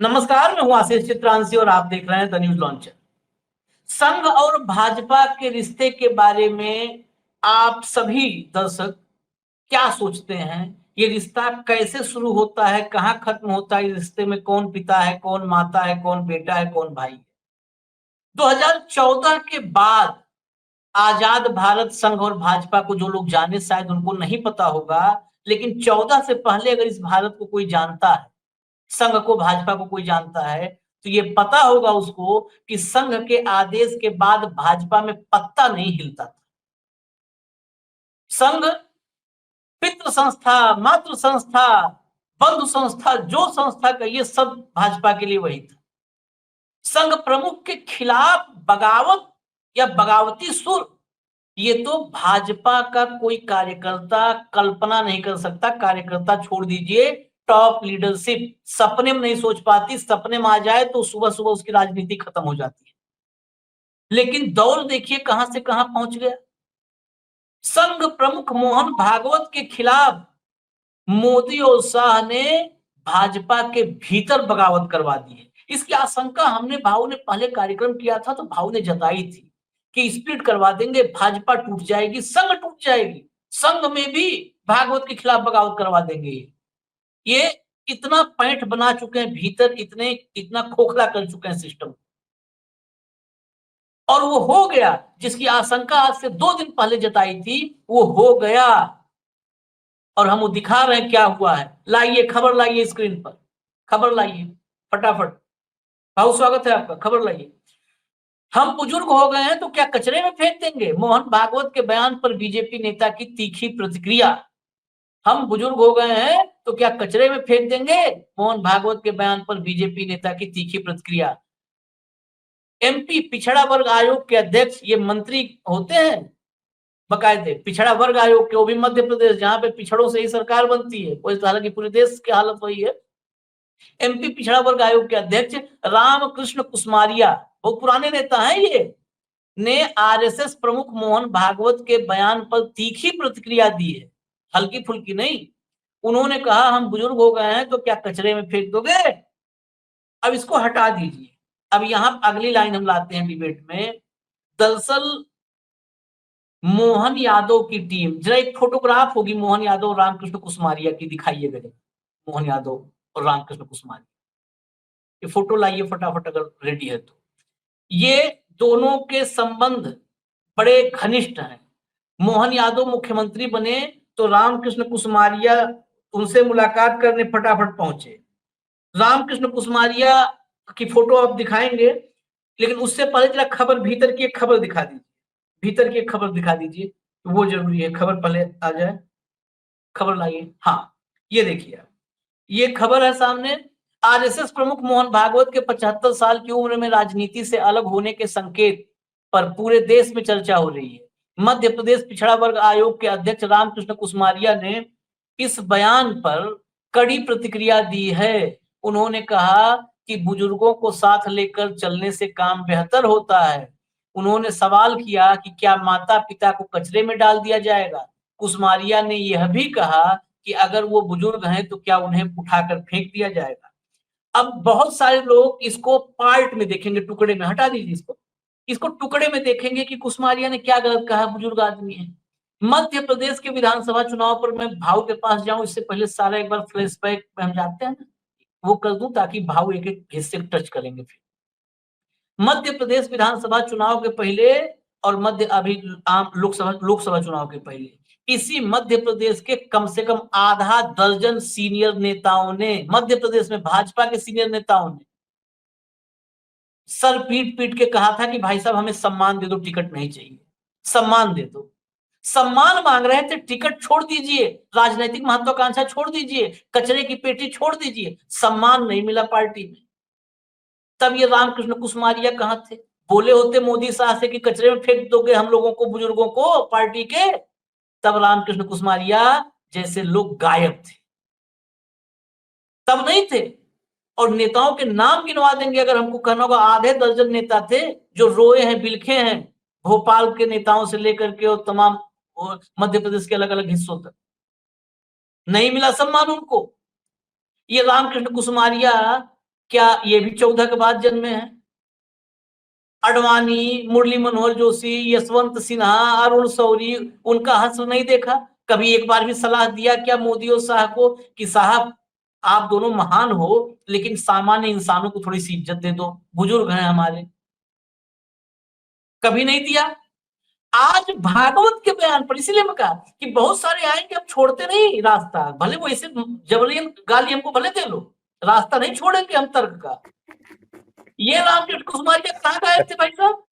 नमस्कार, मैं हूं आशीष चित्रांशी और आप देख रहे हैं द न्यूज लॉन्चर। संघ और भाजपा के रिश्ते के बारे में आप सभी दर्शक क्या सोचते हैं? ये रिश्ता कैसे शुरू होता है, कहां खत्म होता है? इस रिश्ते में कौन पिता है, कौन माता है, कौन बेटा है, कौन भाई है? 2014 के बाद आजाद भारत संघ और भाजपा को जो लोग जाने शायद उनको नहीं पता होगा, लेकिन 14 से पहले अगर इस भारत को कोई जानता है, संघ को, भाजपा को कोई जानता है, तो ये पता होगा उसको कि संघ के आदेश के बाद भाजपा में पत्ता नहीं हिलता था। संघ पितृ संस्था, मातृ संस्था, बंधु संस्था, जो संस्था कहिए सब भाजपा के लिए वही था। संघ प्रमुख के खिलाफ बगावत या बगावती सुर, ये तो भाजपा का कोई कार्यकर्ता कल्पना नहीं कर सकता। कार्यकर्ता छोड़ दीजिए, टॉप लीडरशिप सपने में नहीं सोच पाती। सपने में आ जाए तो सुबह सुबह उसकी राजनीति खत्म हो जाती है। लेकिन दौर देखिए कहां से कहां पहुंच गया। संघ प्रमुख मोहन भागवत के खिलाफ मोदी और शाह ने भाजपा के भीतर बगावत करवा दी है। इसकी आशंका हमने, भाव ने पहले कार्यक्रम किया था तो भाव ने जताई थी कि स्प्लिट करवा देंगे, भाजपा टूट जाएगी, संघ टूट जाएगी, संघ में भी भागवत के खिलाफ बगावत करवा देंगे। ये इतना पैंट बना चुके हैं भीतर, इतना खोखला कर चुके हैं सिस्टम, और वो हो गया। जिसकी आशंका आज से 2 दिन पहले जताई थी, वो हो गया। और हम वो दिखा रहे हैं क्या हुआ है। लाइए खबर, लाइए स्क्रीन पर खबर लाइए फटाफट। बहुत स्वागत है आपका, खबर लाइए। हम बुजुर्ग हो गए हैं तो क्या कचरे में फेंक देंगे? मोहन भागवत के बयान पर बीजेपी नेता की तीखी प्रतिक्रिया। हम बुजुर्ग हो गए हैं तो क्या कचरे में फेंक देंगे? मोहन भागवत के बयान पर बीजेपी नेता की तीखी प्रतिक्रिया। एमपी पिछड़ा वर्ग आयोग के अध्यक्ष, ये मंत्री होते हैं बकायदे पिछड़ा वर्ग आयोग के, वो भी मध्य प्रदेश, जहां पे पिछड़ों से ही सरकार बनती है। हालांकि पूरे देश की हालत वही है। एमपी पिछड़ा वर्ग आयोग के अध्यक्ष रामकृष्ण कुसमारिया, बहुत पुराने नेता हैं ये, ने आरएसएस प्रमुख मोहन भागवत के बयान पर तीखी प्रतिक्रिया दी है, हल्की फुल्की नहीं। उन्होंने कहा, हम बुजुर्ग हो गए हैं तो क्या कचरे में फेंक दोगे? अब इसको हटा दीजिए। अब यहां अगली लाइन हम लाते हैं डिबेट में। दरअसल मोहन यादव की टीम, जरा एक फोटोग्राफ होगी मोहन यादव और रामकृष्ण कुसमारिया की, दिखाइएगा। मोहन यादव और रामकृष्ण कुसमारिया, ये फोटो लाइए फटाफट अगर रेडी है तो। ये दोनों के संबंध बड़े घनिष्ठ हैं। मोहन यादव मुख्यमंत्री बने तो रामकृष्ण कुसमारिया उनसे मुलाकात करने फटाफट पहुंचे। रामकृष्ण कुसमारिया की फोटो आप दिखाएंगे, लेकिन उससे पहले जरा खबर, भीतर की एक खबर दिखा दीजिए। भीतर की एक खबर दिखा दीजिए, वो जरूरी है। खबर पहले आ जाए, खबर लाइए। हाँ, ये देखिए, ये खबर है सामने। आरएसएस प्रमुख मोहन भागवत के 75 साल की उम्र में राजनीति से अलग होने के संकेत पर पूरे देश में चर्चा हो रही है। मध्य प्रदेश पिछड़ा वर्ग आयोग के अध्यक्ष रामकृष्ण कुसमारिया ने इस बयान पर कड़ी प्रतिक्रिया दी है। उन्होंने कहा कि बुजुर्गों को साथ लेकर चलने से काम बेहतर होता है। उन्होंने सवाल किया कि क्या माता पिता को कचरे में डाल दिया जाएगा? कुसमारिया ने यह भी कहा कि अगर वो बुजुर्ग हैं तो क्या उन्हें उठाकर फेंक दिया जाएगा? अब बहुत सारे लोग इसको पार्ट में देखेंगे, टुकड़े में, हटा दीजिए इसको, इसको टुकड़े में देखेंगे कि कुसमारिया ने क्या गलत कहा, बुजुर्ग आदमी है। मध्य प्रदेश के विधानसभा चुनाव पर मैं भाव के पास जाऊं इससे पहले सारा एक बार फ्लैशबैक में हम जाते हैं ना, वो कर दूं ताकि भाव एक एक हिस्से टच करेंगे। फिर मध्य प्रदेश विधानसभा चुनाव के पहले और मध्य अभी आम लोकसभा चुनाव के पहले इसी मध्य प्रदेश के कम से कम आधा दर्जन सीनियर नेताओं ने, मध्य प्रदेश में भाजपा के सीनियर नेताओं ने सर पीट पीट के कहा था कि भाई साहब हमें सम्मान दे दो, टिकट नहीं चाहिए, सम्मान दे दो। सम्मान मांग रहे थे, टिकट छोड़ दीजिए, राजनीतिक महत्वाकांक्षा छोड़ दीजिए, कचरे की पेटी छोड़ दीजिए, सम्मान नहीं मिला पार्टी में। तब ये रामकृष्ण कुसमारिया कहां थे? बोले होते मोदी शाह से कि कचरे में फेंक दोगे हम लोगों को, बुजुर्गों को पार्टी के, तब रामकृष्ण कुसमारिया जैसे लोग गायब थे, तब नहीं थे। और नेताओं के नाम गिनवा देंगे अगर हमको कहना होगा। आधे दर्जन नेता थे जो रोए हैं, बिलखे हैं, भोपाल के नेताओं से लेकर के और तमाम मध्य प्रदेश के अलग अलग हिस्सों तक। नहीं मिला सम्मान उनको। ये रामकृष्ण कुसमारिया क्या ये भी 14 के बाद जन्मे हैं? अडवाणी, मुरली मनोहर जोशी, यशवंत सिन्हा, अरुण शौरी, उनका हश्र नहीं देखा? कभी एक बार भी सलाह दिया क्या मोदी और शाह को कि साहब आप दोनों महान हो, लेकिन सामान्य इंसानों को थोड़ी सी इज्जत दे दो, बुजुर्ग हैं हमारे? कभी नहीं दिया। आज भागवत के बयान पर इसीलिए मैं कहा कि बहुत सारे आएंगे, हम छोड़ते नहीं रास्ता, भले वो ऐसे जबरन गाली हमको भले दे लो, रास्ता नहीं छोड़ेंगे हम तर्क का। ये रामकृष्ण कुसमारिया कहाँ गायब थे भाई साहब?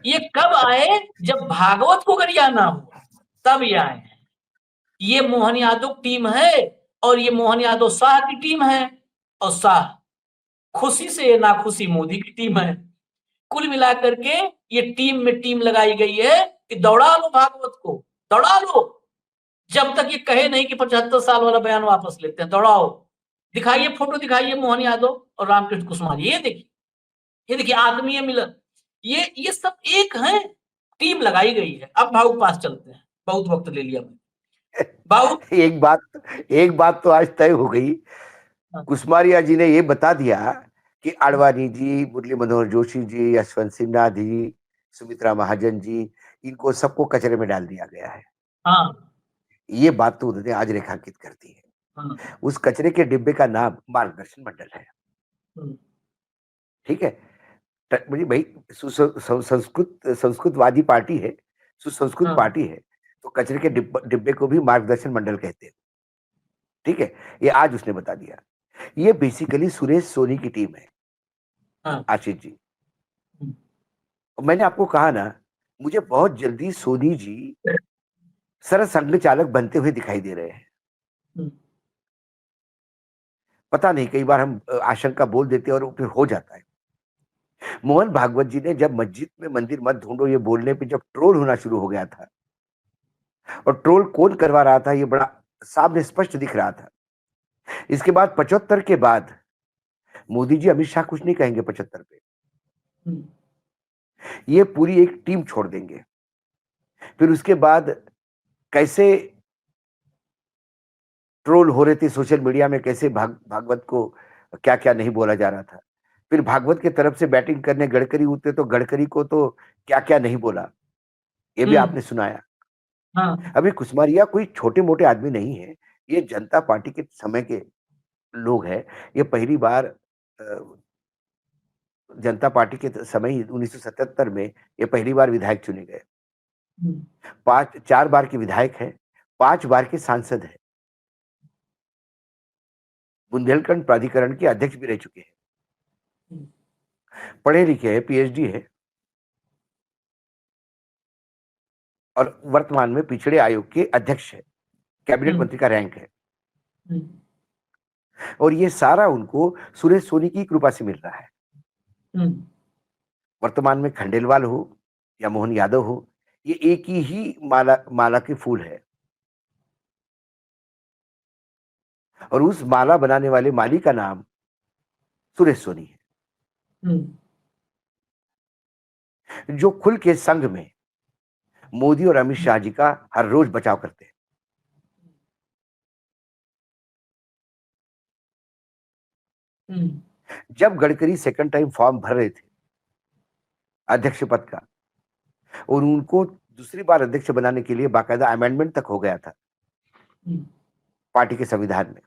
ये कब आए? जब भागवत को गरियाना हो तब ये आए हैं। ये मोहन यादव टीम है और ये मोहन यादव शाह की टीम है, और शाह खुशी से नाखुशी मोदी की टीम है। कुल मिलाकर के ये टीम में टीम लगाई गई है कि दौड़ा लो भागवत को, दौड़ा लो, जब तक ये कहे नहीं कि 75 साल वाला बयान वापस लेते हैं, दौड़ाओ। दिखाइए फोटो, दिखाइए मोहन यादव और रामकृष्ण कुसमारिया, ये देखिए आत्मीय मिलन, ये सब एक है, टीम लगाई गई है। अब भाऊ के पास चलते हैं, बहुत वक्त ले लिया मैंने। भाऊ एक बात तो आज तय हो गई। हाँ। कुसमारिया जी ने ये बता दिया कि आडवाणी जी, मुरली मनोहर जोशी जी, यशवंत सिन्हा जी, सुमित्रा महाजन जी, इनको सबको कचरे में डाल दिया गया है। हाँ। ये बात तो उन्होंने आज रेखांकित कर दी है। हाँ। उस कचरे के डिब्बे का नाम मार्गदर्शन मंडल है। ठीक है, भाई संस्कृतवादी पार्टी है, सुसंस्कृत हाँ। पार्टी है, तो कचरे के डिब्बे को भी मार्गदर्शन मंडल कहते हैं। ठीक है, ये आज उसने बता दिया। ये बेसिकली सुरेश सोनी की टीम है। हाँ। आशीष जी, मैंने आपको कहा ना, मुझे बहुत जल्दी सोनी जी सरसंघ चालक बनते हुए दिखाई दे रहे हैं। पता नहीं, कई बार हम आशंका बोल देते हैं और फिर हो जाता है। मोहन भागवत जी ने जब मस्जिद में मंदिर मत ढूंढो ये बोलने पे जब ट्रोल होना शुरू हो गया था, और ट्रोल कौन करवा रहा था ये बड़ा सामने स्पष्ट दिख रहा था। इसके बाद 75 के बाद मोदी जी अमित शाह कुछ नहीं कहेंगे 75 पे, ये पूरी एक टीम छोड़ देंगे। फिर उसके बाद कैसे ट्रोल हो रहे थे सोशल मीडिया में, कैसे भागवत को क्या क्या नहीं बोला जा रहा था। फिर भागवत की तरफ से बैटिंग करने गडकरी उतरे तो गडकरी को तो क्या क्या नहीं बोला, ये भी आपने सुनाया। हाँ। अभी कुसमारिया कोई छोटे मोटे आदमी नहीं है, ये जनता पार्टी के समय के लोग हैं। ये पहली बार जनता पार्टी के समय 1977 में ये पहली बार विधायक चुने गए। 4 बार के विधायक हैं, 5 बार के सांसद हैं, बुंदेलखंड प्राधिकरण के अध्यक्ष भी रह चुके हैं, पढ़े लिखे हैं, पीएचडी है, और वर्तमान में पिछड़े आयोग के अध्यक्ष है, कैबिनेट मंत्री का रैंक है। और ये सारा उनको सुरेश सोनी की कृपा से मिल रहा है। वर्तमान में खंडेलवाल हो या मोहन यादव हो, ये एक ही माला के फूल है, और उस माला बनाने वाले माली का नाम सुरेश सोनी है, जो खुल के संघ में मोदी और अमित शाह जी का हर रोज बचाव करते हैं। जब गडकरी सेकंड टाइम फॉर्म भर रहे थे अध्यक्ष पद का, और उनको दूसरी बार अध्यक्ष बनाने के लिए बाकायदा अमेंडमेंट तक हो गया था पार्टी के संविधान में,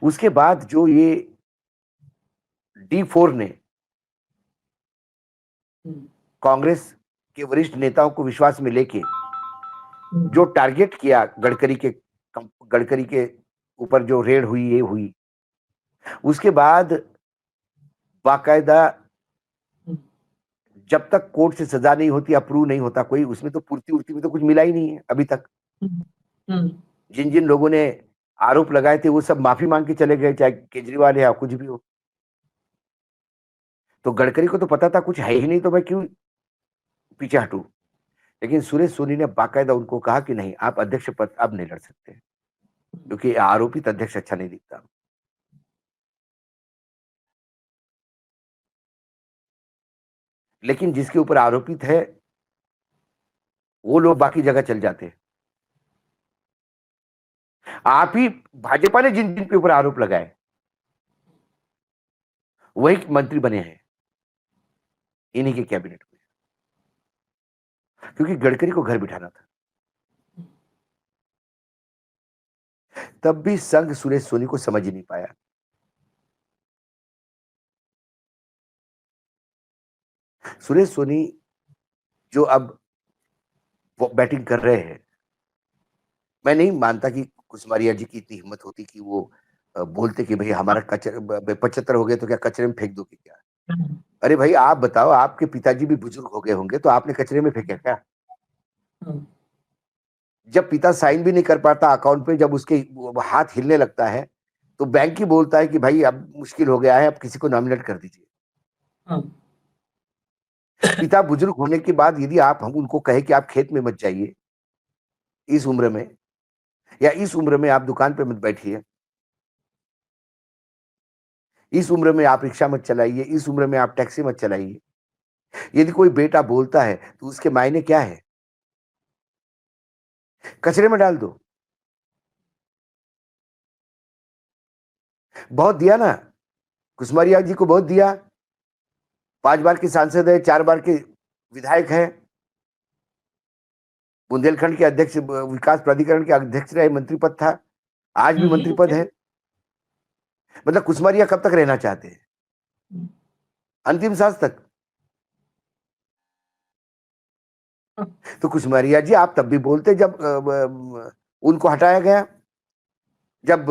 उसके बाद जो ये D4 ने कांग्रेस के वरिष्ठ नेताओं को विश्वास में लेके जो टारगेट किया गडकरी के ऊपर, जो रेड हुई ये हुई, उसके बाद बाकायदा जब तक कोर्ट से सजा नहीं होती, अप्रूव नहीं होता कोई, उसमें तो पूर्ति उर्ति में तो कुछ मिला ही नहीं है अभी तक। जिन जिन लोगों ने आरोप लगाए थे वो सब माफी मांग के चले गए, चाहे केजरीवाल या कुछ भी हो। तो गडकरी को तो पता था कुछ है ही नहीं, तो मैं क्यों पीछे हटूं। लेकिन सुरेश सोनी ने बाकायदा उनको कहा कि नहीं, आप अध्यक्ष पद अब नहीं लड़ सकते, क्योंकि आरोपित अध्यक्ष अच्छा नहीं दिखता। लेकिन जिसके ऊपर आरोपित है वो लोग बाकी जगह चल जाते हैं। आप ही भाजपा ने जिन जिन के ऊपर आरोप लगाए वही मंत्री बने हैं इन्हीं के कैबिनेट में, क्योंकि गडकरी को घर बिठाना था। तब भी संघ सुरेश सोनी को समझ ही नहीं पाया। सुरेश सोनी जो अब बैटिंग कर रहे हैं, मैं नहीं मानता कि कुसमारिया जी की इतनी हिम्मत होती कि वो बोलते कि भाई हमारा कचरे 75 हो गए तो क्या कचरे में फेंक दो कि क्या। अरे भाई आप बताओ, आपके पिताजी भी बुजुर्ग हो गए होंगे तो आपने कचरे में फेंका क्या? जब पिता साइन भी नहीं कर पाता अकाउंट पे, जब उसके हाथ हिलने लगता है तो बैंक ही बोलता है कि भाई अब मुश्किल हो गया है, अब किसी को नॉमिनेट कर दीजिए। पिता बुजुर्ग होने के बाद यदि हम उनको कहे कि आप खेत में मत जाइए इस उम्र में, या इस उम्र में आप दुकान पे मत बैठिए, इस उम्र में आप रिक्शा मत चलाइए, इस उम्र में आप टैक्सी मत चलाइए, यदि कोई बेटा बोलता है तो उसके मायने क्या है? कचरे में डाल दो। बहुत दिया ना, कुसमारिया जी को बहुत दिया। 5 बार के सांसद है, 4 बार के विधायक है, बुंदेलखंड के अध्यक्ष, विकास प्राधिकरण के अध्यक्ष रहे, मंत्री पद था, आज भी मंत्री पद है। मतलब कुसमारिया कब तक रहना चाहते हैं? अंतिम सांस तक। तो कुसमारिया जी आप तब भी बोलते जब उनको हटाया गया, जब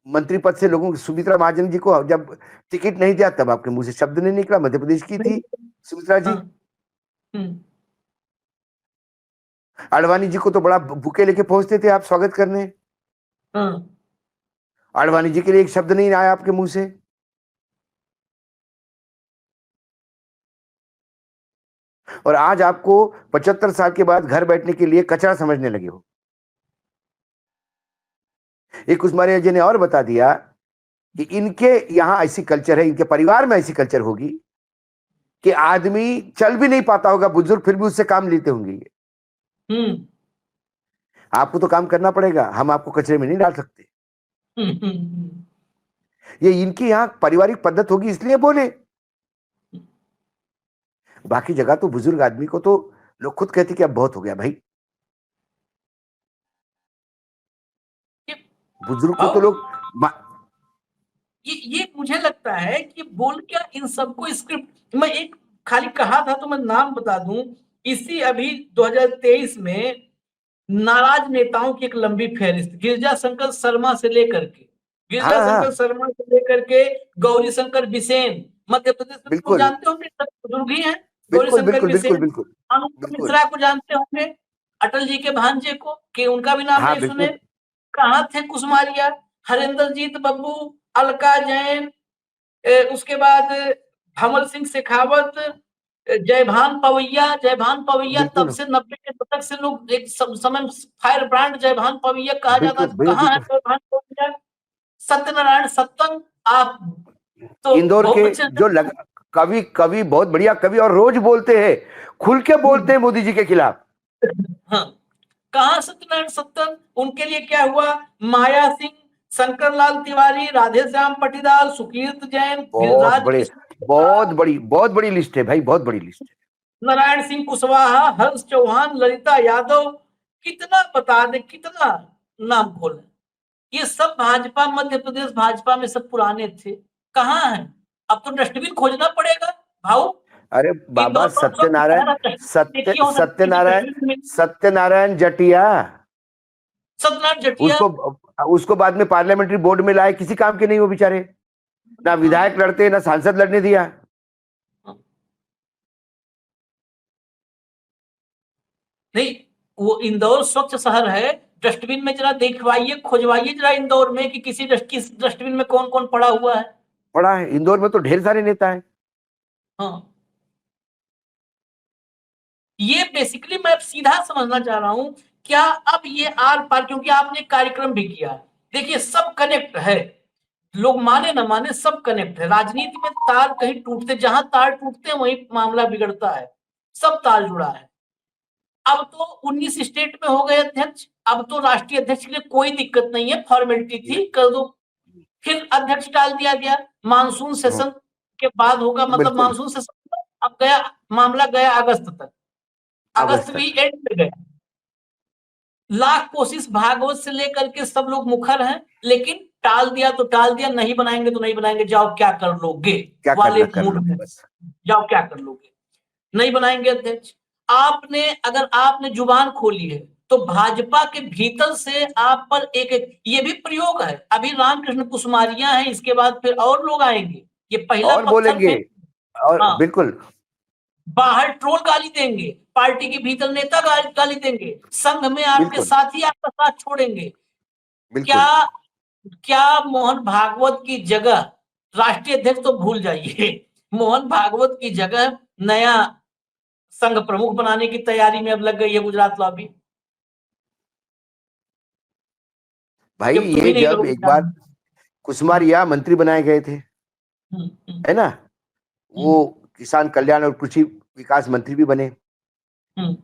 मंत्री पद से लोगों की, सुमित्रा महाजन जी को जब टिकट नहीं दिया तब आपके मुंह से शब्द नहीं निकला। मध्य प्रदेश की थी सुमित्रा जी। आडवाणी जी को तो बड़ा बुके लेके पहुंचते थे आप स्वागत करने। आडवाणी जी के लिए एक शब्द नहीं आया आपके मुंह से। और आज आपको 75 साल के बाद घर बैठने के लिए कचरा समझने लगे हो। एक कुसमारिया जी ने और बता दिया कि इनके यहां ऐसी कल्चर है, इनके परिवार में ऐसी कल्चर होगी कि आदमी चल भी नहीं पाता होगा बुजुर्ग, फिर भी उससे काम लेते होंगे। आपको तो काम करना पड़ेगा, हम आपको कचरे में नहीं डाल सकते। ये इनकी यहां पारिवारिक पद्धत होगी इसलिए बोले। बाकी जगह तो बुजुर्ग आदमी को तो लोग खुद कहते कि अब बहुत हो गया भाई। बुजुर्ग को तो लोग ये मुझे लगता है कि बोल क्या इन सबको स्क्रिप्ट, मैं एक खाली कहा था तो मैं नाम बता दूं, इसी अभी 2023 में नाराज नेताओं की एक लंबी फहरिस्त, गिरिजा शंकर शर्मा से लेकर के, गिरिजा हाँ शंकर शर्मा से लेकर के गौरी शंकर बिसेन, मध्य प्रदेश में तो बिल्कुल जानते होंगे, सब बुजुर्ग ही हैं। गौरी बिल्कुल शंकर बिल्कुल बिल्कुल बिसेन, बिल्कुल अनुप बिल्कुल। मिश्रा को जानते होंगे, अटल जी के भांजे को, कि उनका भी नाम हाँ नहीं सुने। बिल्कुल कहाँ थे कुसमारिया? हरेंद्रजीत बब्बू, अलका जैन, उसके बाद भंवर सिंह शेखावत, जयभान पवैया तब बिल्कुल से 90 के दशक से लोग एक समय फायर ब्रांड जयभान पवैया कहा जाता बिल्कुल था। कहाँ है बिल्कुल। जयभान पवैया? सत्यनारायण सत्तन, आप तो इंदौर बहुत के अच्छे जो कवि कवि बहुत बढ़िया कवि, और रोज बोलते हैं, खुल के बोलते हैं मोदी जी के खिलाफ। हाँ, कहाँ सत्यनारायण सत्तन? उनके लिए क्या हुआ? माया सिंह, शंकर लाल तिवारी, राधे श्याम पटीदार, सुकीर्त जैन, बहुत गिरिराज बड़े, कृष्ण, बहुत बड़ी लिस्ट है भाई, बहुत बड़ी लिस्ट है। नारायण सिंह कुशवाहा, हर्ष चौहान, ललिता यादव, कितना बता दे, कितना नाम खोले। ये सब भाजपा, मध्य प्रदेश भाजपा में सब पुराने थे। कहाँ है? अब तो डस्टबिन खोजना पड़ेगा भाऊ। अरे बाबा इंदौर तो स्वच्छ शहर है, देखिए हो सकता है किसी डस्टबिन में। सत्यनारायण जटिया, सत्यनारायण जटिया, उसको उसको बाद में पार्लियामेंट्री बोर्ड में लाए, किसी काम के नहीं वो बेचारे, ना विधायक लड़ते ना सांसद लड़ने दिया। नहीं, वो इंदौर स्वच्छ शहर है, डस्टबिन में जरा देखवाइए, खोजवाइए जरा इंदौर में कि किस डस्टबिन में कौन कौन पड़ा हुआ है। पड़ा है इंदौर में तो ढेर सारे नेता हैं। हाँ, ये बेसिकली मैं सीधा समझना चाह रहा हूं, क्या अब ये आर पार, क्योंकि आपने कार्यक्रम भी किया, देखिए सब कनेक्ट है, लोग माने ना माने सब कनेक्ट है। राजनीति में तार कहीं टूटते, जहां तार टूटते हैं वहीं मामला बिगड़ता है, सब तार जुड़ा है। अब तो 19 स्टेट में हो गए अध्यक्ष, अब तो राष्ट्रीय अध्यक्ष के लिए कोई दिक्कत नहीं है, फॉर्मेलिटी थी, कर दो, फिर अध्यक्ष डाल दिया गया, मानसून सेशन के बाद होगा, मतलब बिल्कुल मानसून सेशन अब गया, मामला गया अगस्त तक, अगस्त अगस्त भी तक। एंड में गया। लाख कोशिश भागवत से लेकर के सब लोग मुखर हैं, लेकिन टाल दिया तो टाल दिया, नहीं बनाएंगे तो नहीं बनाएंगे, जाओ क्या कर लोगे क्या वाले करना कर मूड लोगे में, बस। जाओ क्या कर लोगे, नहीं बनाएंगे अध्यक्ष। आपने अगर आपने जुबान खोली है तो भाजपा के भीतर से आप पर एक ये भी प्रयोग है। अभी रामकृष्ण कुसमारिया है, इसके बाद फिर और लोग आएंगे, ये पहला और पत्थर बोलेंगे, फेंक, और हाँ, बिल्कुल बाहर ट्रोल गाली देंगे, पार्टी के भीतर नेता गाली देंगे, संघ में आपके बिल्कुल साथी आपका साथ छोड़ेंगे। क्या बिल्कुल। क्या मोहन भागवत की जगह, राष्ट्रीय अध्यक्ष तो भूल जाइए, मोहन भागवत की जगह नया संघ प्रमुख बनाने की तैयारी में अब लग गई है गुजरात लॉबी। भाई जब तुम ये ही नहीं जब करोगे एक क्या? बार कुसमारिया मंत्री बनाए गए थे, हम्म, हम्म, है ना, हम्म, वो किसान कल्याण और कृषि विकास मंत्री भी बने, हम्म,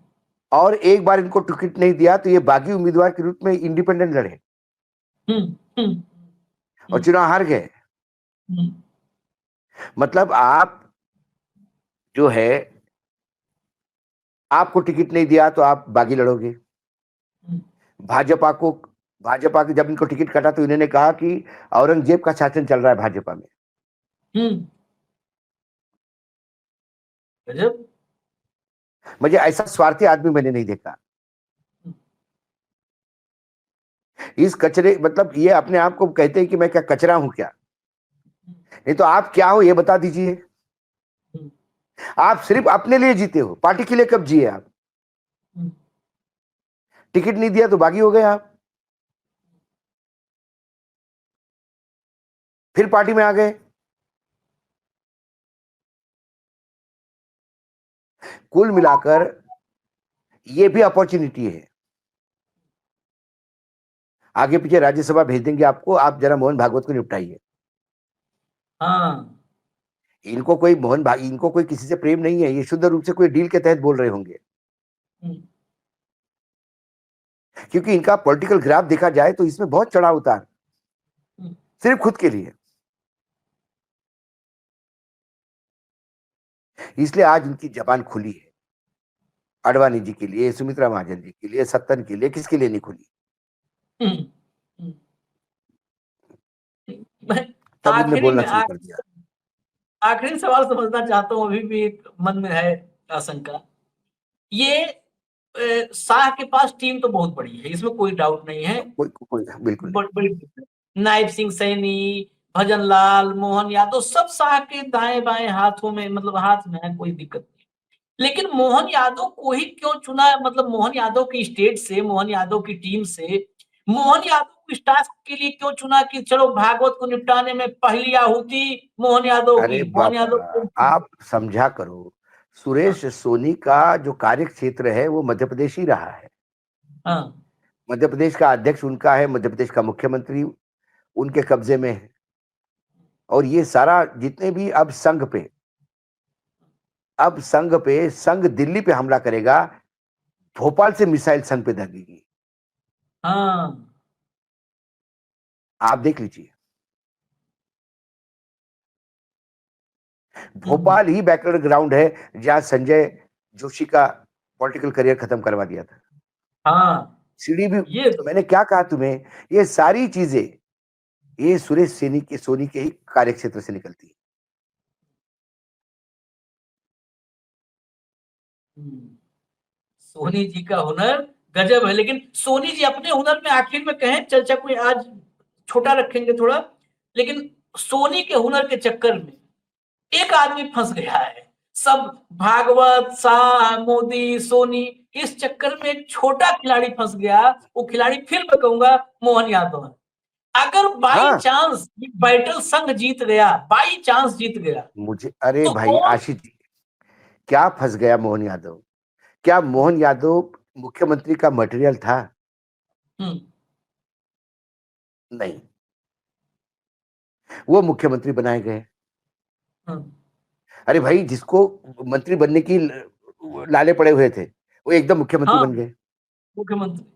और एक बार इनको टिकट नहीं दिया तो ये बागी उम्मीदवार के रूप में इंडिपेंडेंट लड़े हम्म, हम्म, और हम्म, चुनाव हार गए। हम्म, मतलब आप जो है, आपको टिकट नहीं दिया तो आप बागी लड़ोगे। हम्म, भाजपा को, भाजपा की जब इनको टिकट कटा तो इन्होंने कहा कि औरंगजेब का शासन चल रहा है भाजपा में। हम्म, गजब। मुझे ऐसा स्वार्थी आदमी मैंने नहीं देखा। इस कचरे, मतलब ये अपने आप को कहते हैं कि मैं क्या कचरा हूं क्या? नहीं तो आप क्या हो ये बता दीजिए। हम्म, आप सिर्फ अपने लिए जीते हो, पार्टी के लिए कब जिए आप? हम्म, टिकट नहीं दिया तो बागी हो गए आप, फिर पार्टी में आ गए। कुल मिलाकर ये भी अपॉर्चुनिटी है। आगे पीछे राज्यसभा भेज देंगे आपको, आप जरा मोहन भागवत को निपटाइए। हाँ, इनको कोई किसी से प्रेम नहीं है, ये शुद्ध रूप से कोई डील के तहत बोल रहे होंगे, हम्म, क्योंकि इनका पॉलिटिकल ग्राफ देखा जाए तो इसमें बहुत चढ़ाव उतार, हम्म, सिर्फ खुद के लिए। इसलिए आज उनकी जबान खुली है, अडवाणी जी के लिए, सुमित्रा महाजन जी के लिए, सत्तन के लिए, किसके लिए नहीं खुली? हम्म, हम्म। मैं तब उनने आखिरी बोलना में शुरू कर दिया। आखिरी सवाल समझना चाहता हूँ, अभी भी एक मन में है आशंका। ये शाह के पास टीम तो बहुत बड़ी है, इसमें कोई डाउट नहीं है, कोई कोई बिल्कुल नहीं। बड़ी बड़ी, नायब सिंह सैनी, भजन लाल, मोहन यादव, सब शाह के दाएं बाएं हाथों में, मतलब हाथ में है, कोई दिक्कत नहीं। लेकिन मोहन यादव को ही क्यों चुना, मतलब मोहन यादव की स्टेट से, मोहन यादव की टीम से मोहन यादव को इस टास्क के लिए क्यों चुना कि चलो भागवत को निपटाने में पहली आहुति मोहन यादव अरे की, मोहन बाबा, यादव को। आप समझा करो, हाँ, सुरेश सोनी का जो कार्य क्षेत्र है वो मध्य प्रदेश ही रहा है। हाँ, मध्य प्रदेश का अध्यक्ष उनका है, मध्य प्रदेश का मुख्यमंत्री उनके कब्जे में है, और ये सारा जितने भी अब संघ दिल्ली पे हमला करेगा, भोपाल से मिसाइल संघ पे दागेगी। हाँ, आप देख लीजिए, हम्म, भोपाल ही बैकवर्ड ग्राउंड है जहां संजय जोशी का पॉलिटिकल करियर खत्म करवा दिया था। हाँ, सीढ़ी भी, ये तो मैंने क्या कहा तुम्हें, ये सारी चीजें ये सुरेश सोनी के ही कार्य क्षेत्र से निकलती है। हम्म, सोनी जी का हुनर गजब है, लेकिन सोनी जी अपने हुनर में आखिर में कहें, चर्चा कोई आज छोटा रखेंगे थोड़ा, लेकिन सोनी के हुनर के चक्कर में एक आदमी फंस गया है। सब भागवत, शाह, मोदी, सोनी, इस चक्कर में एक छोटा खिलाड़ी फंस गया। वो खिलाड़ी फिर मैं कहूंगा मोहन यादव है। अगर बाई हाँ, चांस बैटल संघ जीत गया, बाई चांस जीत गया, मुझे, अरे तो भाई कौन। आशीष जी, क्या फंस गया मोहन यादव? क्या मोहन यादव मुख्यमंत्री का मटेरियल था? हम्म, नहीं, वो मुख्यमंत्री बनाए गए। हम्म, अरे भाई, जिसको मंत्री बनने की लाले पड़े हुए थे, वो एकदम मुख्यमंत्री हाँ, बन गए। मुख्यमंत्री।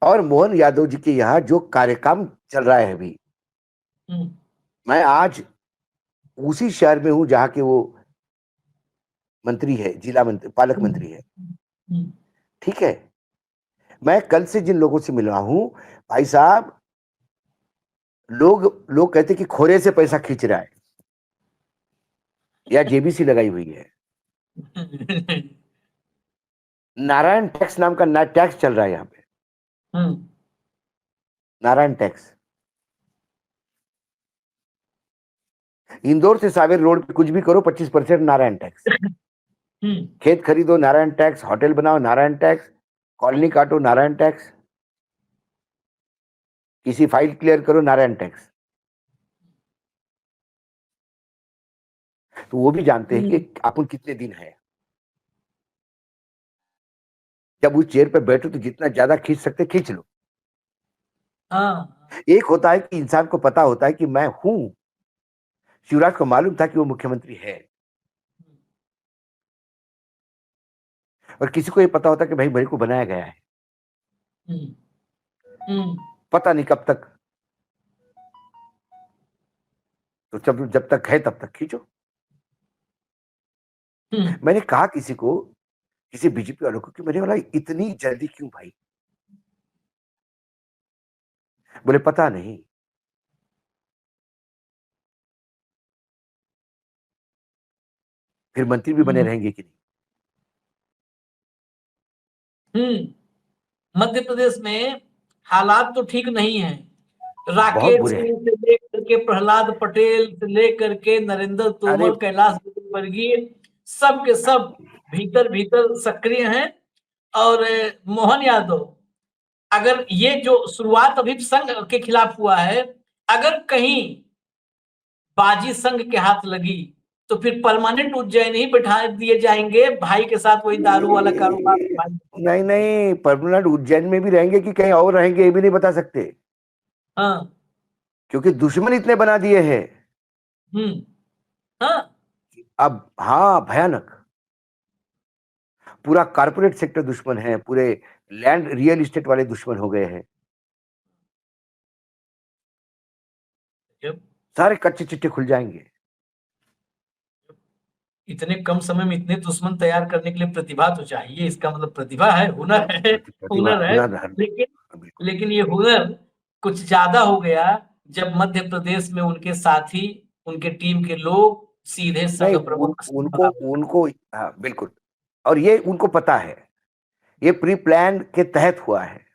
और मोहन यादव जी के यहाँ जो कार्यक्रम चल रहा है अभी। हम्म, मैं आज उसी शहर में हूं जहां के वो मंत्री है, जिला मंत्री, पालक मंत्री है। हम्म, ठीक है, मैं कल से जिन लोगों से मिला हूं, भाई साहब, लोग लोग कहते कि खोरे से पैसा खींच रहा है या जेबीसी लगाई हुई है। नारायण टैक्स नाम का टैक्स चल रहा है यहाँ पे, हम्म, नारायण टैक्स। इंदौर से सावेर रोड पे कुछ भी करो 25% नारायण टैक्स। हम्म, खेत खरीदो नारायण टैक्स, होटल बनाओ नारायण टैक्स, कॉलोनी काटो नारायण टैक्स, किसी फाइल क्लियर करो नारायण टैक्स। तो वो भी जानते हैं कि अपन कितने दिन है। जब उस चेयर पे बैठो तो जितना ज्यादा खींच सकते खींच लो। हाँ, एक होता है कि इंसान को पता होता है कि मैं हूं। शिवराज को मालूम था कि वो मुख्यमंत्री है, और किसी को ये पता होता है कि भाई मेरे को बनाया गया है। हम्म, हम्म, पता नहीं कब तक, तो जब जब तक है तब तक खींचो। हम्म, मैंने कहा किसी को, किसी बीजेपी वालों को, कि मैंने बोला इतनी जल्दी क्यों भाई? बोले पता नहीं। फिर मंत्री भी बने हम्म, रहेंगे कि नहीं? मध्य प्रदेश में हालात तो ठीक नहीं है। बहुत राकेश बुरे हैं। सिंह से लेकर के प्रहलाद पटेल से लेकर के नरेंद्र अरे तोमर, कैलाश विजयवर्गीय, सब के सब भीतर भीतर सक्रिय हैं। और मोहन यादव, अगर ये जो शुरुआत अभी संघ के खिलाफ हुआ है, अगर कहीं बाजी संघ के हाथ लगी तो फिर परमानेंट उज्जैन ही बैठा दिए जाएंगे, भाई के साथ वही दारू वाला कारोबार भाई। नहीं नहीं, परमानेंट उज्जैन में भी रहेंगे कि कहीं और रहेंगे ये भी नहीं बता सकते, हाँ, क्योंकि दुश्मन इतने बना दिए हैं। हम्म, हाँ, अब हाँ, भयानक। पूरा कारपोरेट सेक्टर दुश्मन है, पूरे लैंड रियल एस्टेट वाले दुश्मन हो गए हैं। जब सारे कच्चे चिट्टे खुल जाएंगे। इतने कम समय में इतने दुश्मन तैयार करने के लिए प्रतिभा तो चाहिए, इसका मतलब प्रतिभा है, हुनर है। प्रतिभा, हुनर है, हुनर, लेकिन बिल्कुल। लेकिन ये हुनर कुछ ज्यादा हो गया जब मध्य प्रदेश में उनके साथी, उनके टीम के लोग सीधे संघ नहीं, प्रमुख से उनको बराबर। उनको हाँ, बिल्कुल। और ये उनको पता है, ये प्री प्लान के तहत हुआ है।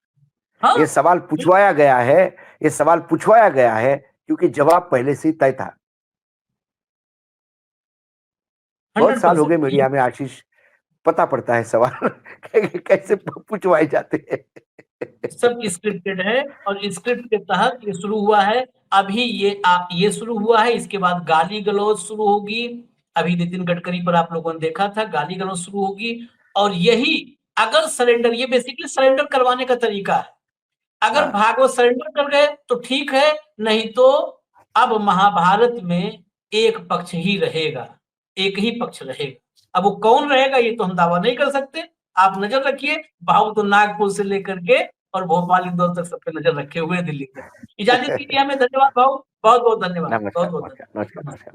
हाँ, ये सवाल पूछवाया गया है, ये सवाल पूछवाया गया है क्योंकि जवाब पहले से ही तय था। बहुत साल हो 100%। गए मीडिया में आशीष, पता पड़ता है सवाल कैसे पूछवाए जाते हैं। सब स्क्रिप्टेड है, और स्क्रिप्ट के तहत ये शुरू हुआ है। अभी ये शुरू हुआ है, इसके बाद गाली गलौज शुरू होगी। अभी नितिन गडकरी पर आप लोगों ने देखा था, गाली गलौज शुरू होगी। और यही, अगर सरेंडर, ये बेसिकली सरेंडर करवाने का तरीका है। अगर हाँ, भागवत सरेंडर कर गए तो ठीक है, नहीं तो अब महाभारत में एक पक्ष ही रहेगा, एक ही पक्ष रहेगा। अब वो कौन रहेगा ये तो हम दावा नहीं कर सकते। आप नजर रखिए, भाव तो नागपुर से लेकर के और भोपाल इंदौर तक सब पे नजर रखे हुए हैं, दिल्ली तक। इजाजत दीजिए हमें, धन्यवाद भाव, बहुत बहुत धन्यवाद, बहुत नमस्कार बहुत नमस्कार नमस्कार धन्यवाद। नमस्कार।